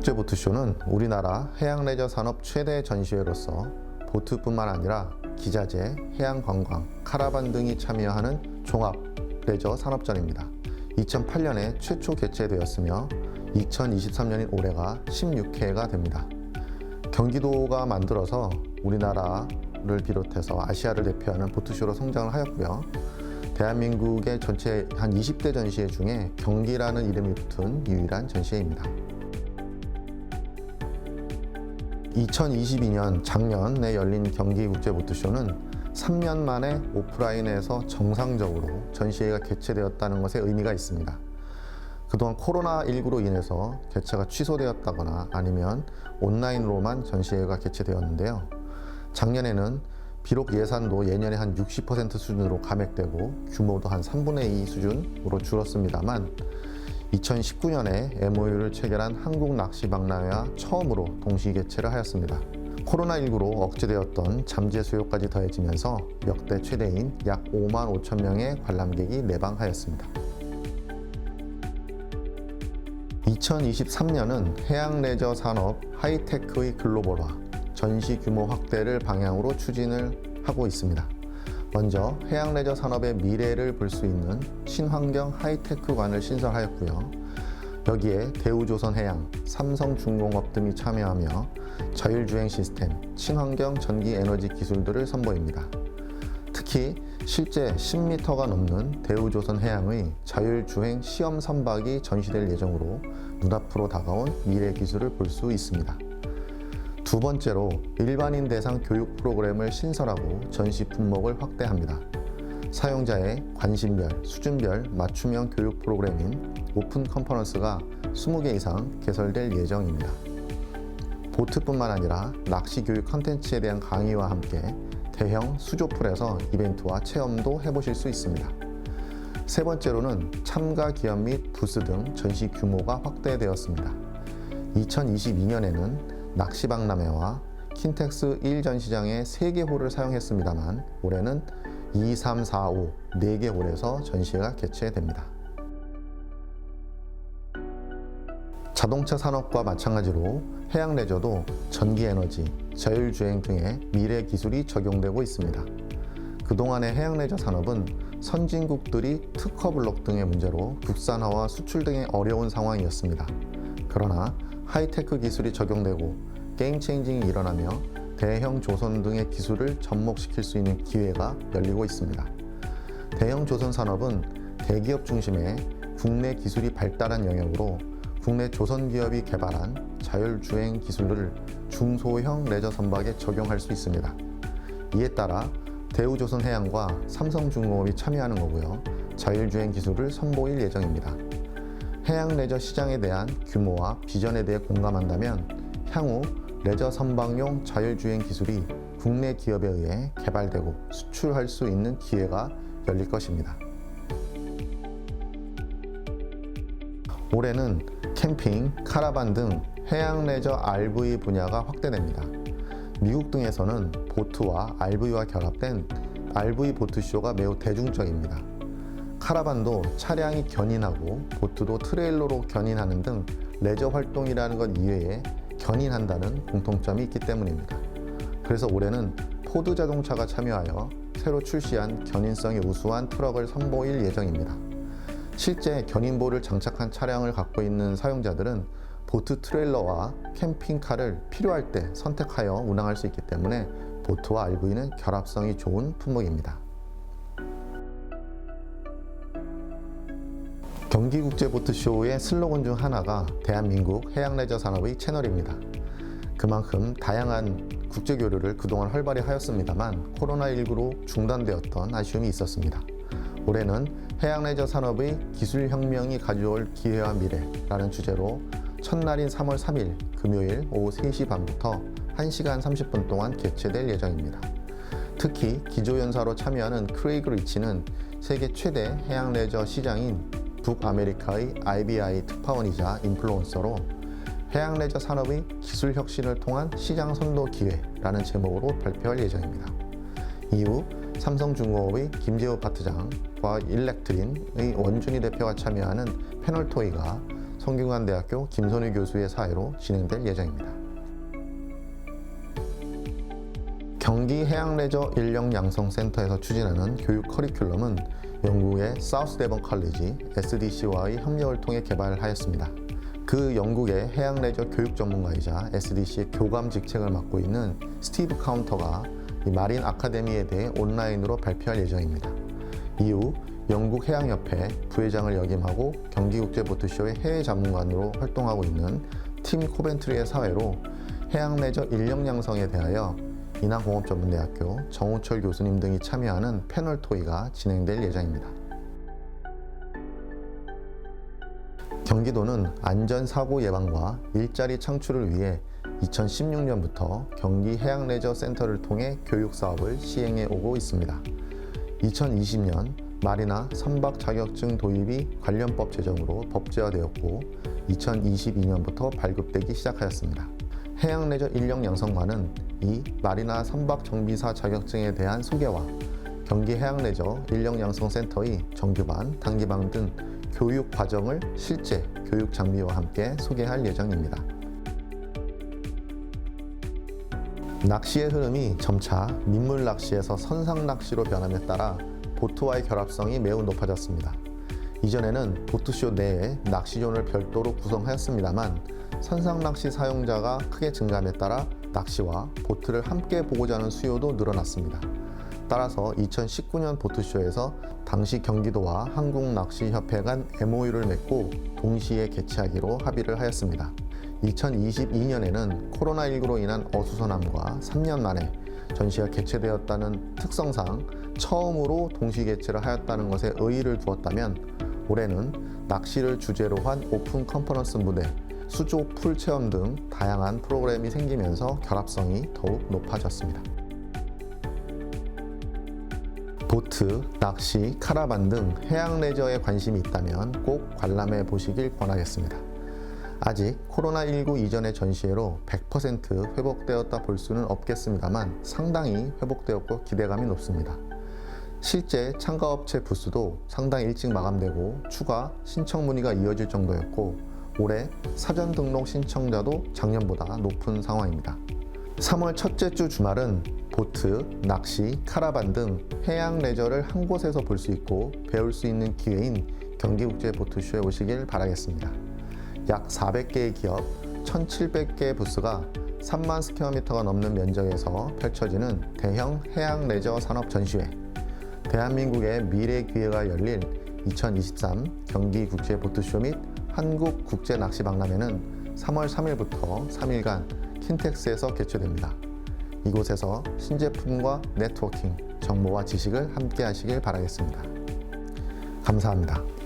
경기국제보트쇼는 우리나라 해양레저 산업 최대 전시회로서 보트뿐만 아니라 기자재, 해양관광, 카라반 등이 참여하는 종합 레저 산업전입니다. 2008년에 최초 개최되었으며 2023년인 올해가 16회가 됩니다. 경기도가 만들어서 우리나라를 비롯해서 아시아를 대표하는 보트쇼로 성장을 하였고요. 대한민국의 전체 한 20대 전시회 중에 경기라는 이름이 붙은 유일한 전시회입니다. 2022년 작년에 열린 경기국제보트쇼는 3년 만에 오프라인에서 정상적으로 전시회가 개최되었다는 것에 의미가 있습니다. 그동안 코로나19로 인해서 개최가 취소되었다거나 아니면 온라인으로만 전시회가 개최되었는데요. 작년에는 비록 예산도 예년에 한 60% 수준으로 감액되고 규모도 한 3분의 2 수준으로 줄었습니다만 2019년에 MOU를 체결한 한국낚시박람회와 처음으로 동시 개최를 하였습니다. 코로나19로 억제되었던 잠재 수요까지 더해지면서 역대 최대인 약 5만 5천 명의 관람객이 내방하였습니다. 2023년은 해양레저 산업 하이테크의 글로벌화, 전시 규모 확대를 방향으로 추진을 하고 있습니다. 먼저 해양레저 산업의 미래를 볼 수 있는 친환경 하이테크관을 신설하였고요. 여기에 대우조선해양, 삼성중공업 등이 참여하며 자율주행 시스템, 친환경 전기에너지 기술들을 선보입니다. 특히 실제 10m가 넘는 대우조선해양의 자율주행 시험 선박이 전시될 예정으로 눈앞으로 다가온 미래 기술을 볼 수 있습니다. 두 번째로 일반인 대상 교육 프로그램을 신설하고 전시 품목을 확대합니다. 사용자의 관심별, 수준별 맞춤형 교육 프로그램인 오픈 컨퍼런스가 20개 이상 개설될 예정입니다. 보트뿐만 아니라 낚시 교육 컨텐츠에 대한 강의와 함께 대형 수조풀에서 이벤트와 체험도 해보실 수 있습니다. 세 번째로는 참가 기업 및 부스 등 전시 규모가 확대되었습니다. 2022년에는 낚시박람회와 킨텍스 1전시장의 3개 홀을 사용했습니다만 올해는 2, 3, 4, 5, 4개 홀에서 전시회가 개최됩니다. 자동차 산업과 마찬가지로 해양레저도 전기에너지, 자율주행 등의 미래 기술이 적용되고 있습니다. 그동안의 해양레저 산업은 선진국들이 특허블록 등의 문제로 국산화와 수출 등의 어려운 상황이었습니다. 그러나 하이테크 기술이 적용되고 게임 체인징이 일어나며 대형 조선 등의 기술을 접목시킬 수 있는 기회가 열리고 있습니다. 대형 조선 산업은 대기업 중심의 국내 기술이 발달한 영역으로 국내 조선 기업이 개발한 자율주행 기술을 중소형 레저 선박에 적용할 수 있습니다. 이에 따라 대우조선해양과 삼성중공업이 참여하는 거고요. 자율주행 기술을 선보일 예정입니다. 해양 레저 시장에 대한 규모와 비전에 대해 공감한다면 향후 레저 선박용 자율주행 기술이 국내 기업에 의해 개발되고 수출할 수 있는 기회가 열릴 것입니다. 올해는 캠핑, 카라반 등 해양 레저 RV 분야가 확대됩니다. 미국 등에서는 보트와 RV와 결합된 RV 보트쇼가 매우 대중적입니다. 카라반도 차량이 견인하고 보트도 트레일러로 견인하는 등 레저 활동이라는 것 이외에 견인한다는 공통점이 있기 때문입니다. 그래서 올해는 포드 자동차가 참여하여 새로 출시한 견인성이 우수한 트럭을 선보일 예정입니다. 실제 견인볼을 장착한 차량을 갖고 있는 사용자들은 보트 트레일러와 캠핑카를 필요할 때 선택하여 운항할 수 있기 때문에 보트와 RV는 결합성이 좋은 품목입니다. 경기국제보트쇼의 슬로건 중 하나가 대한민국 해양레저 산업의 채널입니다. 그만큼 다양한 국제교류를 그동안 활발히 하였습니다만 코로나19로 중단되었던 아쉬움이 있었습니다. 올해는 해양레저 산업의 기술혁명이 가져올 기회와 미래라는 주제로 첫날인 3월 3일 금요일 오후 3시 반부터 1시간 30분 동안 개최될 예정입니다. 특히 기조연사로 참여하는 크레이그 리치는 세계 최대 해양레저 시장인 북아메리카의 IBI 특파원이자 인플루언서로 해양레저 산업의 기술 혁신을 통한 시장 선도 기회라는 제목으로 발표할 예정입니다. 이후 삼성중공업의 김재호 파트장과 일렉트린의 원준희 대표가 참여하는 패널 토의가 성균관대학교 김선희 교수의 사회로 진행될 예정입니다. 경기 해양레저 인력양성센터에서 추진하는 교육 커리큘럼은 영국의 사우스데번 컬리지 SDC와의 협력을 통해 개발하였습니다. 그 영국의 해양레저 교육 전문가이자 SDC의 교감 직책을 맡고 있는 스티브 카운터가 이 마린 아카데미에 대해 온라인으로 발표할 예정입니다. 이후 영국 해양협회 부회장을 역임하고 경기국제보트쇼의 해외 자문관으로 활동하고 있는 팀 코벤트리의 사회로 해양레저 인력 양성에 대하여 인하공업전문대학교 정우철 교수님 등이 참여하는 패널 토의가 진행될 예정입니다. 경기도는 안전사고 예방과 일자리 창출을 위해 2016년부터 경기해양레저센터를 통해 교육사업을 시행해 오고 있습니다. 2020년 마리나 선박 자격증 도입이 관련법 제정으로 법제화되었고 2022년부터 발급되기 시작하였습니다. 해양레저 인력 양성관은 이 마리나 선박 정비사 자격증에 대한 소개와 경기해양레저 인력양성센터의 정규반, 단기반 등 교육 과정을 실제 교육 장비와 함께 소개할 예정입니다. 낚시의 흐름이 점차 민물 낚시에서 선상 낚시로 변함에 따라 보트와의 결합성이 매우 높아졌습니다. 이전에는 보트쇼 내에 낚시존을 별도로 구성하였습니다만 선상 낚시 사용자가 크게 증가함에 따라 낚시와 보트를 함께 보고자 하는 수요도 늘어났습니다. 따라서 2019년 보트쇼에서 당시 경기도와 한국낚시협회 간 MOU를 맺고 동시에 개최하기로 합의를 하였습니다. 2022년에는 코로나19로 인한 어수선함과 3년 만에 전시가 개최되었다는 특성상 처음으로 동시 개최를 하였다는 것에 의의를 두었다면 올해는 낚시를 주제로 한 오픈 컨퍼런스 무대, 수조 풀 체험 등 다양한 프로그램이 생기면서 결합성이 더욱 높아졌습니다. 보트, 낚시, 카라반 등 해양 레저에 관심이 있다면 꼭 관람해 보시길 권하겠습니다. 아직 코로나19 이전의 전시회로 100% 회복되었다 볼 수는 없겠습니다만 상당히 회복되었고 기대감이 높습니다. 실제 참가업체 부스도 상당히 일찍 마감되고 추가 신청 문의가 이어질 정도였고 올해 사전 등록 신청자도 작년보다 높은 상황입니다. 3월 첫째 주 주말은 보트, 낚시, 카라반 등 해양 레저를 한 곳에서 볼 수 있고 배울 수 있는 기회인 경기국제보트쇼에 오시길 바라겠습니다. 약 400개의 기업, 1,700개의 부스가 3만 스퀘어미터가 넘는 면적에서 펼쳐지는 대형 해양 레저 산업 전시회, 대한민국의 미래 기회가 열릴 2023 경기국제보트쇼 및 한국국제낚시박람회는 3월 3일부터 3일간 킨텍스에서 개최됩니다. 이곳에서 신제품과 네트워킹, 정보와 지식을 함께 하시길 바라겠습니다. 감사합니다.